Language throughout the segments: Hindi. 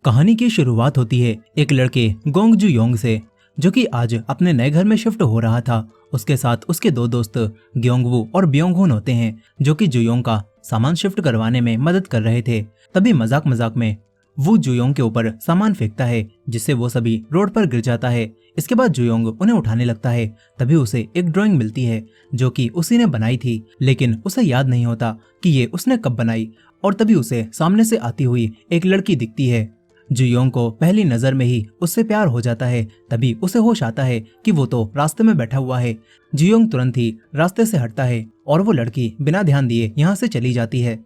कहानी की शुरुआत होती है एक लड़के गोंग जू योंग से, जो कि आज अपने नए घर में शिफ्ट हो रहा था। उसके साथ उसके दो दोस्त ग्योंगवू और ब्योंगहुन होते हैं, जो कि जुयोंग का सामान शिफ्ट करवाने में मदद कर रहे थे। तभी मजाक मजाक में वो जुयोंग के ऊपर सामान फेंकता है, जिससे वो सभी रोड पर गिर जाता है। इसके बाद जुयोंग उन्हें उठाने लगता है। तभी उसे एक ड्राइंग मिलती है, जो कि उसी ने बनाई थी, लेकिन उसे याद नहीं होता कि ये उसने कब बनाई। और तभी उसे सामने से आती हुई एक लड़की दिखती है। जुयोंग को पहली नजर में ही उससे प्यार हो जाता है। तभी उसे होश आता है कि वो तो रास्ते में बैठा हुआ है। जुयोंग तुरंत ही रास्ते से हटता है और वो लड़की बिना ध्यान दिए यहाँ से चली जाती है।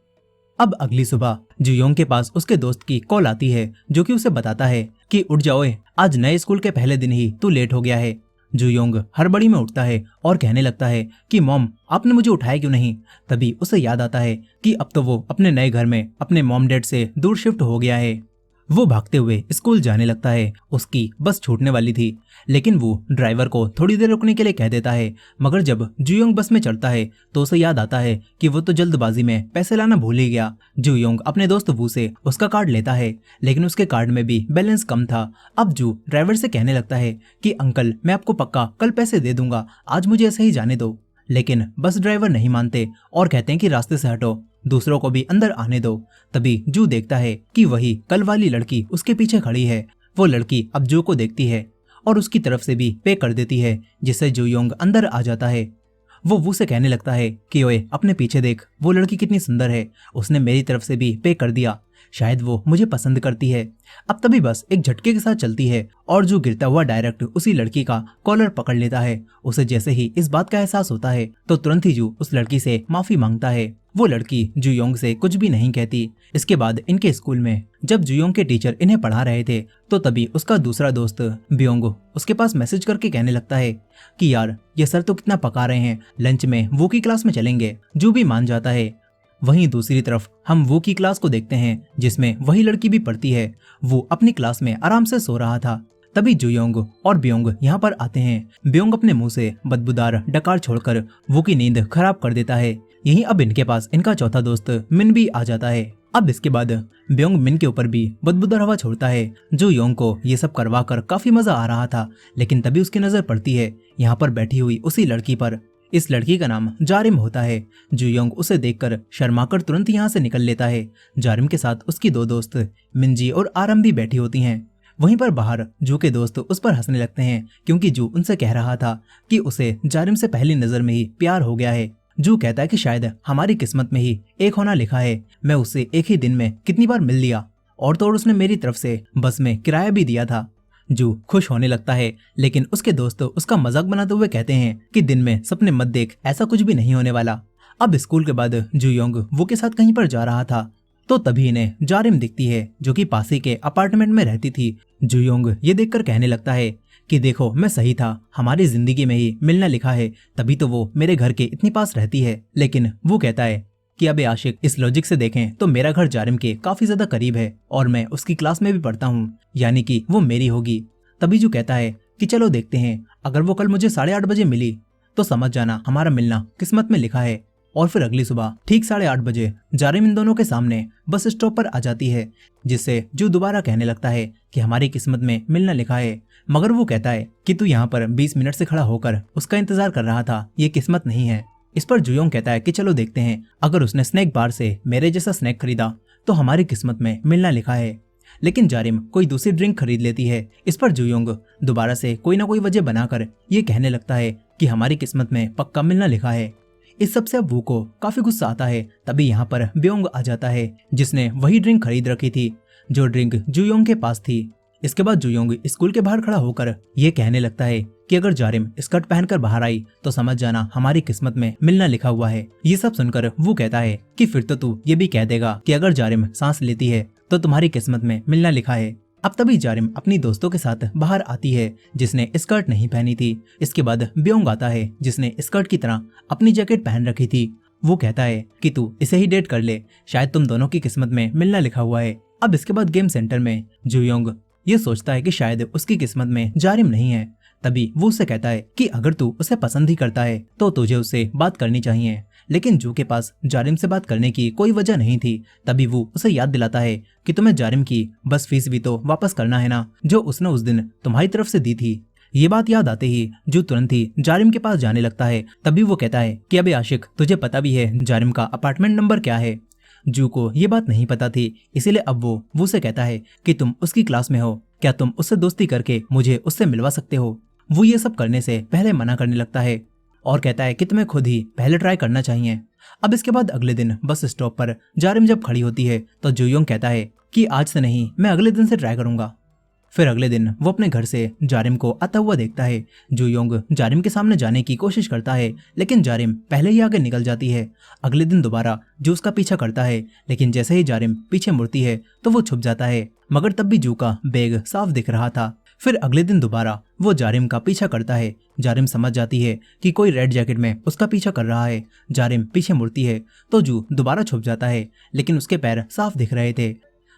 अब अगली सुबह जुयोंग के पास उसके दोस्त की कॉल आती है, जो कि उसे बताता है कि उठ जाओ, आज नए स्कूल के पहले दिन ही तू लेट हो गया है। जुयोंग हड़बड़ी में उठता है और कहने लगता है कि मॉम, आपने मुझे उठाया क्यों नहीं। तभी उसे याद आता है कि अब तो वो अपने नए घर में अपने मॉम डैड से दूर शिफ्ट हो गया है। वो भागते हुए स्कूल जाने लगता है। उसकी बस छूटने वाली थी, लेकिन वो ड्राइवर को थोड़ी देर रुकने के लिए कह देता है। मगर जब जुयोंग बस में चढ़ता है तो उसे याद आता है कि वो तो जल्दबाजी में पैसे लाना भूल ही गया। जुयोंग अपने दोस्त वू से उसका कार्ड लेता है, लेकिन उसके कार्ड में भी बैलेंस कम था। अब जू ड्राइवर से कहने लगता है कि अंकल, मैं आपको पक्का कल पैसे दे दूंगा, आज मुझे ऐसे ही जाने दो। लेकिन बस ड्राइवर नहीं मानते और कहते हैं कि रास्ते से हटो, दूसरों को भी अंदर आने दो। तभी जू देखता है कि वही कल वाली लड़की उसके पीछे खड़ी है। वो लड़की अब जू को देखती है और उसकी तरफ से भी पे कर देती है, जिससे जुयोंग अंदर आ जाता है। वो वू से कहने लगता है कि ओए, अपने पीछे देख, वो लड़की कितनी सुंदर है, उसने मेरी तरफ से भी पे कर दिया, शायद वो मुझे पसंद करती है। अब तभी बस एक झटके के साथ चलती है और जो गिरता हुआ डायरेक्ट उसी लड़की का कॉलर पकड़ लेता है। उसे जैसे ही इस बात का एहसास होता है तो तुरंत ही जू उस लड़की से माफी मांगता है। वो लड़की जुयोंग से कुछ भी नहीं कहती। इसके बाद इनके स्कूल में जब जुयोंग के टीचर इन्हें पढ़ा रहे थे तो तभी उसका दूसरा दोस्त ब्योंग उसके पास मैसेज करके कहने लगता है कि यार, ये सर तो कितना पका रहे हैं, लंच में वो की क्लास में चलेंगे। जू भी मान जाता है। वहीं दूसरी तरफ हम वो की क्लास को देखते हैं, जिसमें वही लड़की भी पढ़ती है। वो अपनी क्लास में आराम से सो रहा था। तभी जुयोंग और ब्योंग यहाँ पर आते हैं। ब्योंग अपने मुंह से बदबूदार डकार छोड़कर वो की नींद खराब कर देता है। यहीं अब इनके पास इनका चौथा दोस्त मिन भी आ जाता है। अब इसके बाद ब्योंग मिन के ऊपर भी बदबूदार हवा छोड़ता है। जुयोंग को ये सब करवा कर काफी मजा आ रहा था, लेकिन तभी उसकी नजर पड़ती है यहाँ पर बैठी हुई उसी लड़की पर। इस लड़की का नाम जारिम होता है। जुयोंग उसे देखकर शर्माकर तुरंत यहाँ से निकल लेता है। जारिम के साथ उसकी दो दोस्त मिंजी और आरम भी बैठी होती हैं। वहीं पर बाहर जू के दोस्त उस पर हंसने लगते हैं, क्योंकि जू उनसे कह रहा था कि उसे जारिम से पहली नजर में ही प्यार हो गया है। जू कहता है कि शायद हमारी किस्मत में ही एक होना लिखा है। मैं उससे एक ही दिन में कितनी बार मिल लिया, और तो और उसने मेरी तरफ से बस में किराया भी दिया था। जू खुश होने लगता है, लेकिन उसके दोस्त उसका मजाक बनाते हुए कहते हैं कि दिन में सपने मत देख, ऐसा कुछ भी नहीं होने वाला। अब स्कूल के बाद जुयोंग वो के साथ कहीं पर जा रहा था तो तभी इन्हें जारिम दिखती है, जो कि पास ही के अपार्टमेंट में रहती थी। जुयोंग ये देखकर कहने लगता है कि देखो, मैं सही था, हमारी जिंदगी में ही मिलना लिखा है, तभी तो वो मेरे घर के इतनी पास रहती है। लेकिन वो कहता है कि अबे आशिक, इस लॉजिक से देखें तो मेरा घर जारिम के काफी ज्यादा करीब है और मैं उसकी क्लास में भी पढ़ता हूँ, यानी कि वो मेरी होगी। तभी जो कहता है कि चलो देखते हैं, अगर वो कल मुझे 8:30 बजे मिली तो समझ जाना हमारा मिलना किस्मत में लिखा है। और फिर अगली सुबह ठीक 8:30 बजे जारिम इन दोनों के सामने बस स्टॉप पर आ जाती है, जिससे जो दोबारा कहने लगता है कि हमारी किस्मत में मिलना लिखा है। मगर वो कहता है कि तू यहाँ पर 20 मिनट से खड़ा होकर उसका इंतजार कर रहा था, ये किस्मत नहीं है। इस पर जुयोंग कहता है कि चलो देखते हैं, अगर उसने स्नैक बार से मेरे जैसा स्नैक खरीदा तो हमारी किस्मत में मिलना लिखा है। लेकिन जारिम कोई दूसरी ड्रिंक खरीद लेती है। इस पर जुयोंग दोबारा से कोई ना कोई वजह बनाकर ये कहने लगता है कि हमारी किस्मत में पक्का मिलना लिखा है। इस सबसे अब वू को काफी गुस्सा आता है। तभी यहाँ पर ब्योंग आ जाता है, जिसने वही ड्रिंक खरीद रखी थी जो ड्रिंक जुयोंग के पास थी। इसके बाद जुयोंग स्कूल के बाहर खड़ा होकर ये कहने लगता है कि अगर जारिम स्कर्ट पहनकर बाहर आई तो समझ जाना हमारी किस्मत में मिलना लिखा हुआ है। ये सब सुनकर वो कहता है कि फिर तो तू ये भी कह देगा कि अगर जारिम सांस लेती है तो तुम्हारी किस्मत में मिलना लिखा है। अब तभी जारिम अपनी दोस्तों के साथ बाहर आती है, जिसने स्कर्ट नहीं पहनी थी। इसके बाद ब्योंग आता है, जिसने स्कर्ट की तरह अपनी जैकेट पहन रखी थी। वो कहता है कि तू इसे ही डेट कर ले, शायद तुम दोनों की किस्मत में मिलना लिखा हुआ है। अब इसके बाद गेम सेंटर में जुयोंग ये सोचता है कि शायद उसकी किस्मत में जारिम नहीं है। तभी वो उससे कहता है कि अगर तू उसे पसंद ही करता है तो तुझे उससे बात करनी चाहिए, लेकिन जू के पास जारिम से बात करने की कोई वजह नहीं थी। तभी वो उसे याद दिलाता है कि तुम्हें जारिम की बस फीस भी तो वापस करना है ना, जो उसने उस दिन तुम्हारी तरफ से दी थी। ये बात याद आते ही जू तुरंत ही जारिम के पास जाने लगता है। तभी वो कहता है कि अबे आशिक, तुझे पता भी है जारिम का अपार्टमेंट नंबर क्या है। जू को ये बात नहीं पता थी, इसीलिए अब वो से कहता है कि तुम उसकी क्लास में हो, क्या तुम उससे दोस्ती करके मुझे उससे मिलवा सकते हो। वो ये सब करने से पहले मना करने लगता है और कहता है कि तुम्हें खुद ही पहले ट्राई करना चाहिए। अब इसके बाद अगले दिन बस स्टॉप पर जारिम जब खड़ी होती है तो जुयोंग कहता है कि आज से नहीं, मैं अगले दिन से ट्राई करूंगा। फिर अगले दिन वो अपने घर से जारिम को आता हुआ देखता है। जुयोंग जारिम के सामने जाने की कोशिश करता है, लेकिन जारिम पहले ही आगे निकल जाती है। अगले दिन दोबारा जू उसका पीछा करता है, लेकिन जैसे ही जारिम पीछे मुड़ती है तो वो छुप जाता है, मगर तब भी जू का बैग साफ दिख रहा था। फिर अगले दिन दोबारा वो जारिम का पीछा करता है। जारिम समझ जाती है कि कोई रेड जैकेट में उसका पीछा कर रहा है। जारिम पीछे मुड़ती है तो जू दोबारा छुप जाता है, लेकिन उसके पैर साफ दिख रहे थे।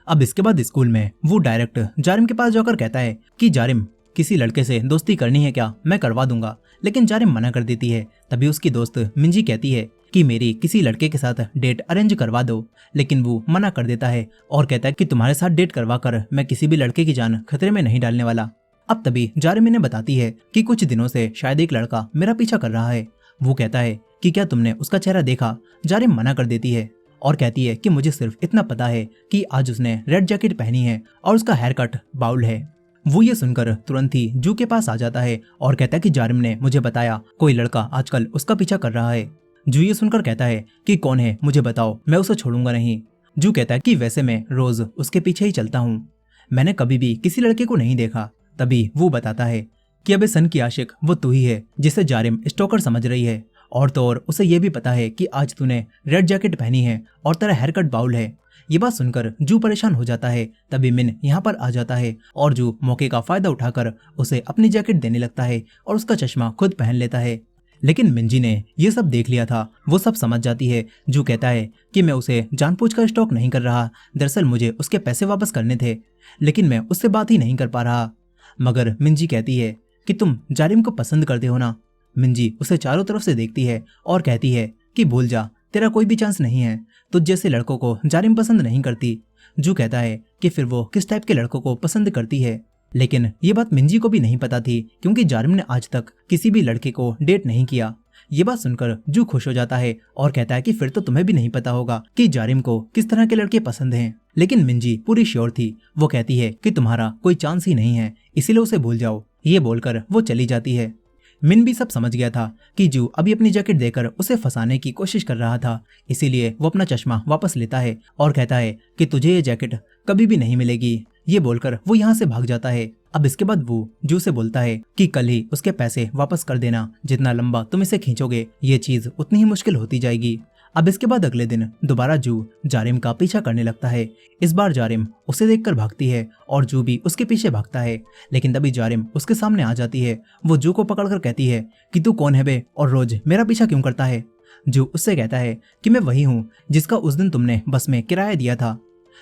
अब इसके बाद स्कूल में वो डायरेक्ट जारिम के पास जाकर कहता है कि जारिम, किसी लड़के से दोस्ती करनी है क्या, मैं करवा दूंगा। लेकिन जारिम मना कर देती है। तभी उसकी दोस्त मिंजी कहती है कि मेरी किसी लड़के के साथ डेट अरेंज करवा दो, लेकिन वो मना कर देता है और कहता है कि तुम्हारे साथ डेट करवा कर मैं किसी भी लड़के की जान खतरे में नहीं डालने वाला। अब तभी जारिम इन्हें बताती है कि कुछ दिनों से शायद एक लड़का मेरा पीछा कर रहा है। वो कहता है कि क्या तुमने उसका चेहरा देखा। जारिम मना कर देती है और कहती है कि मुझे सिर्फ इतना पता है कि आज उसने रेड जैकेट पहनी है और उसका हेयर कट बाउल है। वो ये सुनकर तुरंत ही जू के पास आ जाता है और कहता है कि जारिम ने मुझे बताया कोई लड़का आजकल उसका पीछा कर रहा है। जू ये सुनकर कहता है कि कौन है, मुझे बताओ, मैं उसे छोड़ूंगा नहीं। जू कहता है कि वैसे मैं रोज उसके पीछे ही चलता हूँ, मैंने कभी भी किसी लड़के को नहीं देखा। तभी वो बताता है कि अबे सन की आशिक वो तू ही है जिसे जारिम स्टोकर समझ रही है, और तो और उसे ये भी पता है कि आज तूने रेड जैकेट पहनी है और तेरा हेयर कट बाउल है। ये बात सुनकर जू परेशान हो जाता है। तभी मिन यहाँ पर आ जाता है और जू मौके का फायदा उठाकर उसे अपनी जैकेट देने लगता है और उसका चश्मा खुद पहन लेता है। लेकिन मिंजी ने ये सब देख लिया था, वो सब समझ जाती है। जू कहता है कि मैं उसे जानबूझकर स्टॉक नहीं कर रहा, दरअसल मुझे उसके पैसे वापस करने थे, लेकिन मैं उससे बात ही नहीं कर पा रहा। मगर मिंजी कहती है कि तुम जारिम को पसंद करते हो ना। मिंजी उसे चारों तरफ से देखती है और कहती है कि भूल जा, तेरा कोई भी चांस नहीं है, तुझ जैसे लड़कों को जारिम पसंद नहीं करती। जू कहता है कि फिर वो किस टाइप के लड़कों को पसंद करती है, लेकिन ये बात मिंजी को भी नहीं पता थी क्योंकि जारिम ने आज तक किसी भी लड़के को डेट नहीं किया। ये बात सुनकर जू खुश हो जाता है और कहता है कि फिर तो तुम्हें भी नहीं पता होगा कि जारिम को किस तरह के लड़के पसंद हैं। लेकिन मिंजी पूरी श्योर थी, वो कहती है कि तुम्हारा कोई चांस ही नहीं है, इसीलिए उसे भूल जाओ। ये बोलकर वो चली जाती है। मिन भी सब समझ गया था कि जू अभी अपनी जैकेट देकर उसे फंसाने की कोशिश कर रहा था, इसीलिए वो अपना चश्मा वापस लेता है और कहता है कि तुझे ये जैकेट कभी भी नहीं मिलेगी। ये बोलकर वो यहाँ से भाग जाता है। अब इसके बाद वो जू से बोलता है कि कल ही उसके पैसे वापस कर देना, जितना लंबा तुम इसे खींचोगे ये चीज उतनी ही मुश्किल होती जाएगी। अब इसके बाद अगले दिन दोबारा जू जारिम का पीछा करने लगता है। इस बार जारिम उसे देखकर भागती है और जू भी उसके पीछे भागता है, लेकिन तभी जारिम उसके सामने आ जाती है। वो जू को पकड़कर कहती है कि तू कौन है बे और रोज मेरा पीछा क्यों करता है। जू उससे कहता है कि मैं वही हूँ जिसका उस दिन तुमने बस में किराया दिया था,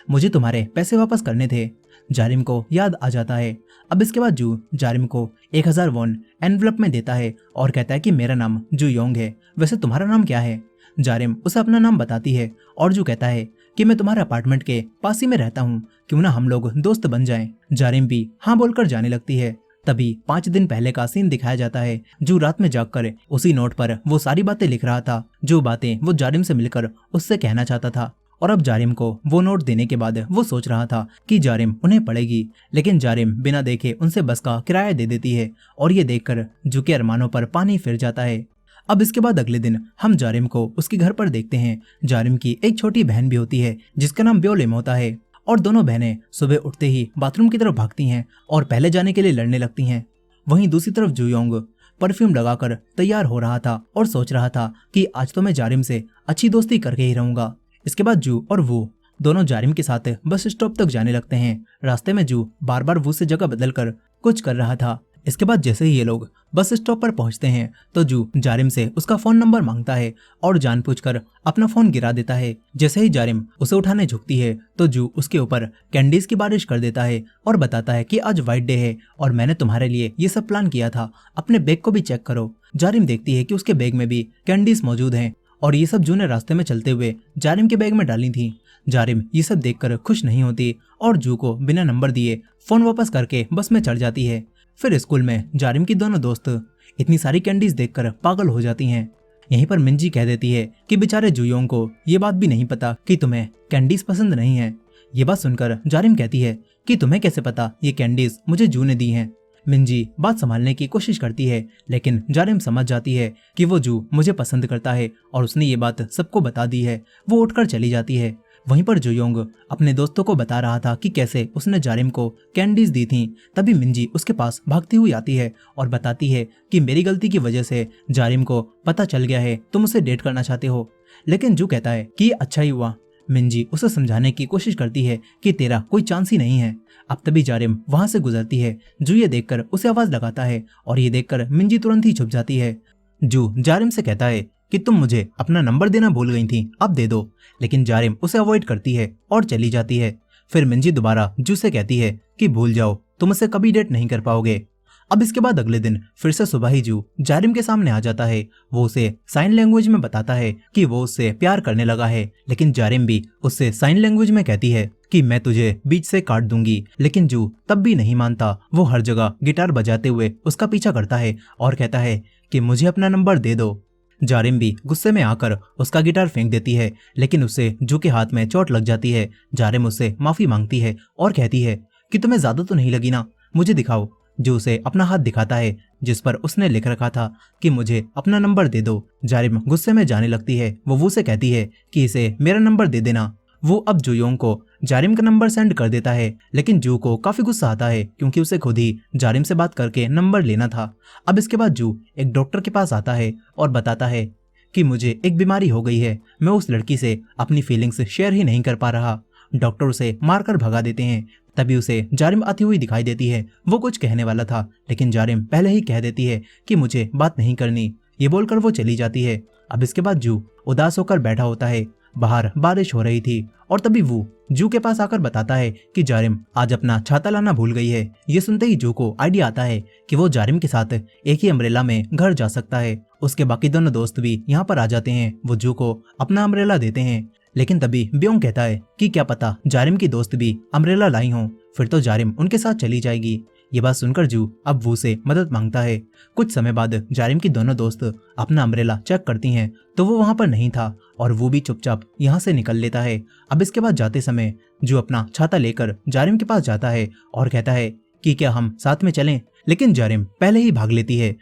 मुझे तुम्हारे पैसे वापस करने थे। जारिम को याद आ जाता है। अब इसके बाद जू जारिम को 1000 वॉन एनवलप में देता है और कहता है कि मेरा नाम जुयोंग है, वैसे तुम्हारा नाम क्या है। जारिम उसे अपना नाम बताती है और जू कहता है कि मैं तुम्हारे अपार्टमेंट के पास ही में रहता हूँ, क्यों ना हम लोग दोस्त बन जाएं। जारिम भी हाँ बोलकर जाने लगती है। तभी 5 दिन पहले का सीन दिखाया जाता है। जू रात में जागकर उसी नोट पर वो सारी बातें लिख रहा था, जो बातें वो जारिम से मिलकर उससे कहना चाहता था। और अब जारिम को वो नोट देने के बाद वो सोच रहा था कि जारिम उन्हें पढ़ेगी, लेकिन जारिम बिना देखे उनसे बस का किराया दे देती है और ये देखकर जू के अरमानों पर पानी फिर जाता है। अब इसके बाद अगले दिन हम जारिम को उसके घर पर देखते हैं। जारिम की एक छोटी बहन भी होती है जिसका नाम ब्योलिम होता है, और दोनों बहनें सुबह उठते ही बाथरूम की तरफ भागती हैं और पहले जाने के लिए लड़ने लगती हैं। वहीं दूसरी तरफ जुयोंग परफ्यूम लगाकर तैयार हो रहा था और सोच रहा था कि आज तो मैं जारिम से अच्छी दोस्ती करके ही रहूंगा। इसके बाद जू और वो दोनों जारिम के साथ बस स्टॉप तक जाने लगते हैं। रास्ते में जू बार बार वो से जगह बदलकर कुछ कर रहा था। इसके बाद जैसे ही ये लोग बस स्टॉप पर पहुंचते हैं तो जू जारिम से उसका फोन नंबर मांगता है और जानबूझकर अपना फोन गिरा देता है। जैसे ही जारिम उसे उठाने झुकती है तो जू उसके ऊपर कैंडीज की बारिश कर देता है और बताता है कि आज वाइट डे है और मैंने तुम्हारे लिए ये सब प्लान किया था, अपने बैग को भी चेक करो। जारिम देखती है कि उसके बैग में भी कैंडीज मौजूद हैं और ये सब जू ने रास्ते में चलते हुए जारिम के बैग में डाली थी। जारिम ये सब देखकर खुश नहीं होती और जू को बिना नंबर दिए फोन वापस करके बस में चढ़ जाती है। फिर स्कूल में जारिम की दोनों दोस्त इतनी सारी कैंडीज देखकर पागल हो जाती हैं। यहीं पर मिंजी कह देती है कि बेचारे जूयोंग को ये बात भी नहीं पता कि तुम्हें कैंडीज पसंद नहीं है। ये बात सुनकर जारिम कहती है कि तुम्हें कैसे पता ये कैंडीज मुझे जू ने दी हैं। मिंजी बात संभालने की कोशिश करती है, लेकिन जारिम समझ जाती है कि वो जू मुझे पसंद करता है और उसने ये बात सबको बता दी है। वो उठकर चली जाती है। वहीं पर जूयोंग अपने दोस्तों को बता रहा था कि कैसे उसने जारिम को कैंडीज दी थी। तभी मिंजी उसके पास भागती हुई आती है और बताती है कि मेरी गलती की वजह से जारिम को पता चल गया है, तुम उसे डेट करना चाहते हो। लेकिन जू कहता है कि अच्छा ही हुआ। मिंजी उसे समझाने की कोशिश करती है कि तेरा कोई चांस ही नहीं है। अब तभी जारिम वहां से गुजरती है। जू ये देखकर उसे आवाज लगाता है और ये देखकर मिंजी तुरंत ही छुप जाती है। जू जारिम से कहता है कि तुम मुझे अपना नंबर देना भूल गई थी, अब दे दो। लेकिन जारिम उसे अवॉइड करती है और चली जाती है। फिर मिंजी दोबारा जू से कहती है कि भूल जाओ, तुम उसे कभी डेट नहीं कर पाओगे। अब इसके बाद अगले दिन फिर से सुबह ही जू जारिम के सामने आ जाता है। वो उसे साइन लैंग्वेज में बताता है कि वो उससे प्यार करने लगा है। लेकिन जारिम भी उससे साइन लैंग्वेज में कहती है कि मैं तुझे बीच से काट दूंगी। लेकिन जू तब भी नहीं मानता। वो हर जगह गिटार बजाते हुए उसका पीछा करता है और कहता है कि मुझे अपना नंबर दे दो। जारिम भी गुस्से में आकर उसका गिटार फेंक देती है, लेकिन उससे जू के हाथ में चोट लग जाती है। जारिम उससे माफी मांगती है और कहती है कि तुम्हें ज्यादा तो नहीं लगी ना, मुझे दिखाओ। जो उसे अपना हाथ दिखाता है जिस पर उसने लिख रखा था कि मुझे अपना नंबर दे दो। जारिम गुस्से में जाने लगती है। वो वू से कहती है कि इसे मेरा नंबर दे देना। वो अब जूयोंग को जारिम का नंबर सेंड कर देता है, लेकिन जू को काफी गुस्सा आता है क्योंकि उसे खुद ही जारिम से बात करके नंबर लेना था। अब इसके बाद जू एक डॉक्टर के पास आता है और बताता है कि मुझे एक बीमारी हो गई है, मैं उस लड़की से अपनी फीलिंग्स शेयर ही नहीं कर पा रहा। डॉक्टर उसे मारकर भगा देते हैं। तभी उसे जारिम आती हुई दिखाई देती है। वो कुछ कहने वाला था, लेकिन जारिम पहले ही कह देती है कि मुझे बात नहीं करनी। ये बोलकर वो चली जाती है। अब इसके बाद जू उदास होकर बैठा होता है। बाहर बारिश हो रही थी और तभी वो जू के पास आकर बताता है कि जारिम आज अपना छाता लाना भूल गई है। ये सुनते ही जू को आइडिया आता है कि वो जारिम के साथ एक ही अम्ब्रेला में घर जा सकता है। उसके बाकी दोनों दोस्त भी यहाँ पर आ जाते हैं। वो जू को अपना अम्ब्रेला देते हैं, लेकिन तभी ब्योंग कहता है कि क्या पता जारिम की दोस्त भी अम्ब्रेला लाई हो, फिर तो जारिम उनके साथ चली जाएगी। ये बात सुनकर जू अब वो से मदद मांगता है। कुछ समय बाद जारिम की दोनों दोस्त अपना अम्ब्रेला चेक करती हैं तो वो वहां पर नहीं था और वो भी चुपचाप यहाँ से निकल लेता है। अब इसके बाद जाते समय जू अपना छाता लेकर जारिम के पास जाता है और कहता है कि क्या हम साथ में चलें, लेकिन जारिम पहले ही भाग लेती है।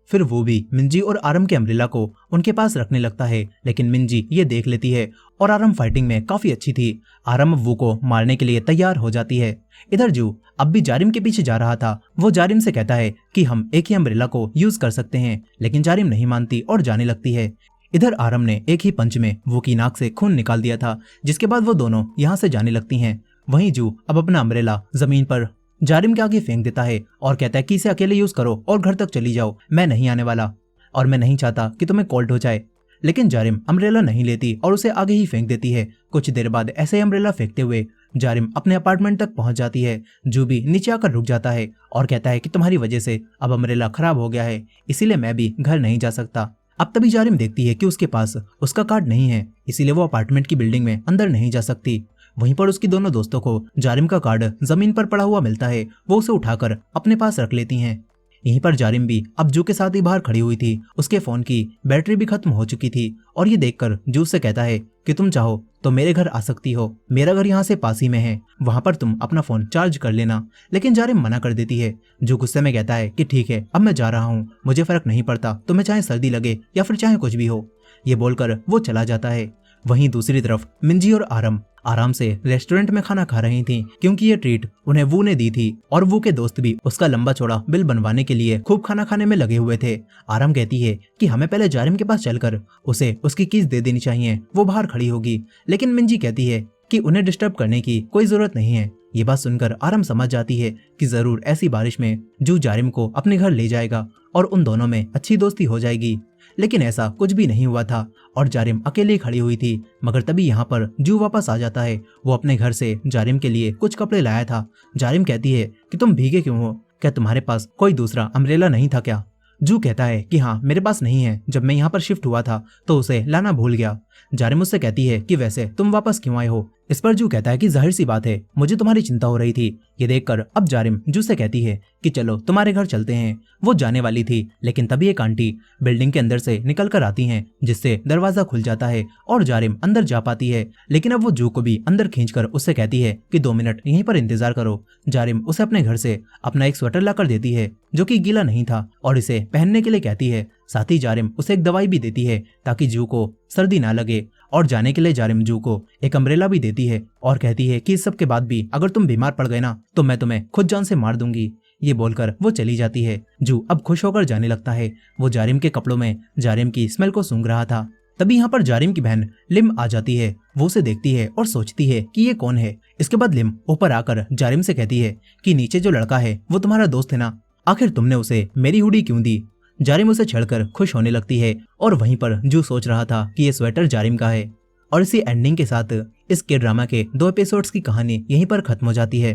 फिर वो भी मिंजी और आरम के अम्ब्रेला को उनके पास रखने लगता है, लेकिन मिंजी ये देख लेती है और आरम फाइटिंग में काफी अच्छी थी। आरम वो को मारने के लिए तैयार हो जाती है। इधर जू अब भी जारिम के पीछे जा रहा था। वो जारिम से कहता है कि हम एक ही अम्ब्रेला को यूज कर सकते हैं, लेकिन जारिम नहीं मानती और जाने लगती है। इधर आरम ने एक ही पंच में वो की नाक से खून निकाल दिया था, जिसके बाद वो दोनों यहाँ से जाने लगती हैं। वहीं जू अब अपना अम्ब्रेला जमीन पर जारिम के आगे फेंक देता है और कहता है कि इसे अकेले यूज करो और घर तक चली जाओ, मैं नहीं आने वाला और मैं नहीं चाहता कि तुम्हें कोल्ड हो जाए। लेकिन जारिम अम्ब्रेला नहीं लेती और उसे आगे ही फेंक देती है। कुछ देर बाद ऐसे ही अम्ब्रेला फेंकते हुए जारिम अपने अपार्टमेंट तक पहुंच जाती है। जू भी नीचे आकर रुक जाता है और कहता है कि तुम्हारी वजह से अब अम्ब्रेला खराब हो गया है, इसीलिए मैं भी घर नहीं जा सकता। अब तभी जारिम देखती है कि उसके पास उसका कार्ड नहीं है, इसीलिए वो अपार्टमेंट की बिल्डिंग में अंदर नहीं जा सकती। वहीं पर उसकी दोनों दोस्तों को जारिम का कार्ड जमीन पर पड़ा हुआ मिलता है। वो उसे उठाकर अपने पास रख लेती हैं। यहीं पर जारिम भी अब जू के साथ ही बाहर खड़ी हुई थी। उसके फोन की बैटरी भी खत्म हो चुकी थी और ये देखकर जू से कहता है कि तुम चाहो तो मेरे घर आ सकती हो, मेरा घर यहाँ से पास ही में है, वहां पर तुम अपना फोन चार्ज कर लेना। लेकिन जारिम मना कर देती है। जू गुस्से में कहता है कि ठीक है, अब मैं जा रहा हूँ, मुझे फर्क नहीं पड़ता, तुम्हें चाहे सर्दी लगे या फिर चाहे कुछ भी हो। ये बोलकर वो चला जाता है। वहीं दूसरी तरफ मिंजी और आरम आराम से रेस्टोरेंट में खाना खा रही थी, क्योंकि ये ट्रीट उन्हें वू ने दी थी और वू के दोस्त भी उसका लंबा चौड़ा बिल बनवाने के लिए खूब खाना खाने में लगे हुए थे। आरम कहती है कि हमें पहले जारिम के पास चलकर उसे उसकी कीज दे देनी चाहिए, वो बाहर खड़ी होगी। लेकिन मिंजी कहती है कि उन्हें डिस्टर्ब करने की कोई जरूरत नहीं है। ये बात सुनकर आरम समझ जाती है कि जरूर ऐसी बारिश में जू जारिम को अपने घर ले जाएगा और उन दोनों में अच्छी दोस्ती हो जाएगी। लेकिन ऐसा कुछ भी नहीं हुआ था और जारिम अकेले खड़ी हुई थी। मगर तभी यहाँ पर जू वापस आ जाता है। वो अपने घर से जारिम के लिए कुछ कपड़े लाया था। जारिम कहती है कि तुम भीगे क्यों हो, क्या तुम्हारे पास कोई दूसरा अम्ब्रेला नहीं था क्या? जू कहता है कि हाँ मेरे पास नहीं है, जब मैं यहाँ पर शिफ्ट हुआ था तो उसे लाना भूल गया। जारिम उससे कहती है कि वैसे तुम वापस क्यों आए हो। इस पर जू कहता है कि जाहिर सी बात है मुझे तुम्हारी चिंता हो रही थी। ये देखकर अब जारिम जू से कहती है कि चलो तुम्हारे घर चलते हैं। वो जाने वाली थी लेकिन तभी एक आंटी बिल्डिंग के अंदर से निकल कर आती हैं, जिससे दरवाजा खुल जाता है और जारिम अंदर जा पाती है। लेकिन अब वो जू को भी अंदर खींचकर उससे कहती है कि 2 मिनट यहीं पर इंतजार करो। जारिम उसे अपने घर से अपना एक स्वेटर लाकर देती है जो कि गीला नहीं था और इसे पहनने के लिए कहती है। साथ ही जारिम उसे एक दवाई भी देती है ताकि जू को सर्दी ना लगे, और जाने के लिए जारिम जू को एक अम्ब्रेला भी देती है और कहती है कि इस सब के बाद भी अगर तुम बीमार पड़ गए ना तो मैं तुम्हें खुद जान से मार दूंगी। ये बोलकर वो चली जाती है। जू अब खुश होकर जाने लगता है। वो जारिम के कपड़ों में जारिम की स्मेल को सूंघ रहा था। तभी यहाँ पर जारिम की बहन लिम आ जाती है। वो उसे देखती है और सोचती है कि ये कौन है। इसके बाद लिम ऊपर आकर जारिम से कहती है कि नीचे जो लड़का है वो तुम्हारा दोस्त है ना, आखिर तुमने उसे मेरी हुडी क्यों दी। जारिम उसे छेड़कर खुश होने लगती है और वहीं पर जू सोच रहा था कि ये स्वेटर जारिम का है। और इसी एंडिंग के साथ इस के ड्रामा के 2 एपिसोड्स की कहानी यहीं पर खत्म हो जाती है।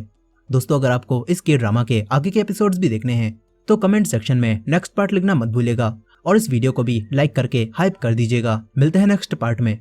दोस्तों अगर आपको इस के ड्रामा के आगे के एपिसोड्स भी देखने हैं तो कमेंट सेक्शन में नेक्स्ट पार्ट लिखना मत भूलिएगा और इस वीडियो को भी लाइक करके हाइप कर दीजिएगा। मिलते हैं नेक्स्ट पार्ट में।